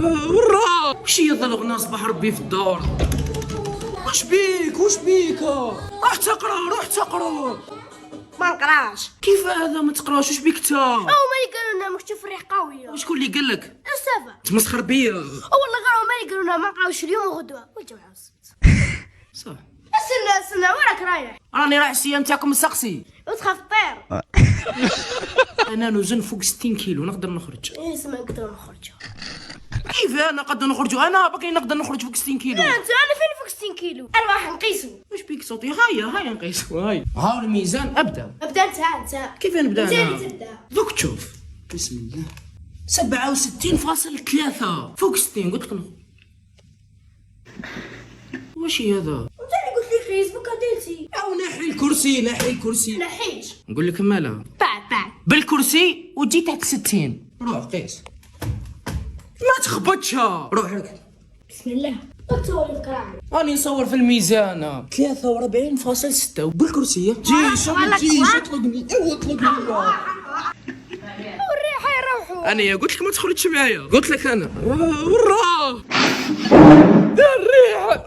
ورا وش هي الغنى صباح ربي في الدار؟ واش بيك روح تقرا ما نقراش. كيف هذا ما تقراش؟ واش بيك انت؟ او مالي قالوا لنا مكتوب في الريح قويه. وشكون اللي قال لك؟ استاذ تمسخر بيا؟ والله قالوا مالي قالوا لنا ما نقراوش اليوم وغدوه والجمعه والسبت. صح استنى وراك رايح؟ راني رايح السيا نتاعكم نسقسي. وتخاف طير. انا نوزن فوق 60 كيلو نقدر نخرج. اسمع نقدر نخرج. كيف انا نقدر نخرج؟ انا باقي نقدر نخرج فوق 60 كيلو. لا انت انا فين فوق 60 كيلو؟ انا راح نقيسو. واش بيك صوتي؟ هيا نقيسو. ها الميزان. ابدا انت كيف نبدا انت انا؟ اللي تبدا. دوك تشوف. بسم الله. 67.3 فوق 60 قلت لك. واش هذا؟ انت اللي قلت لي فيسبوك ديلتي. او نحي الكرسي. نحيج. نقول لك مالها بعد بالكرسي وتجي تحت 60. روح قيس. ما تخبطشها. روح لك. بسم الله. تصور القراعه. راني نصور في الميزان 43.6 وبالكرسي. جي اطلقني. والريحه يروحوا. انا قلت لك ما تخرجش معايا. قلت لك انا وراه الريحه.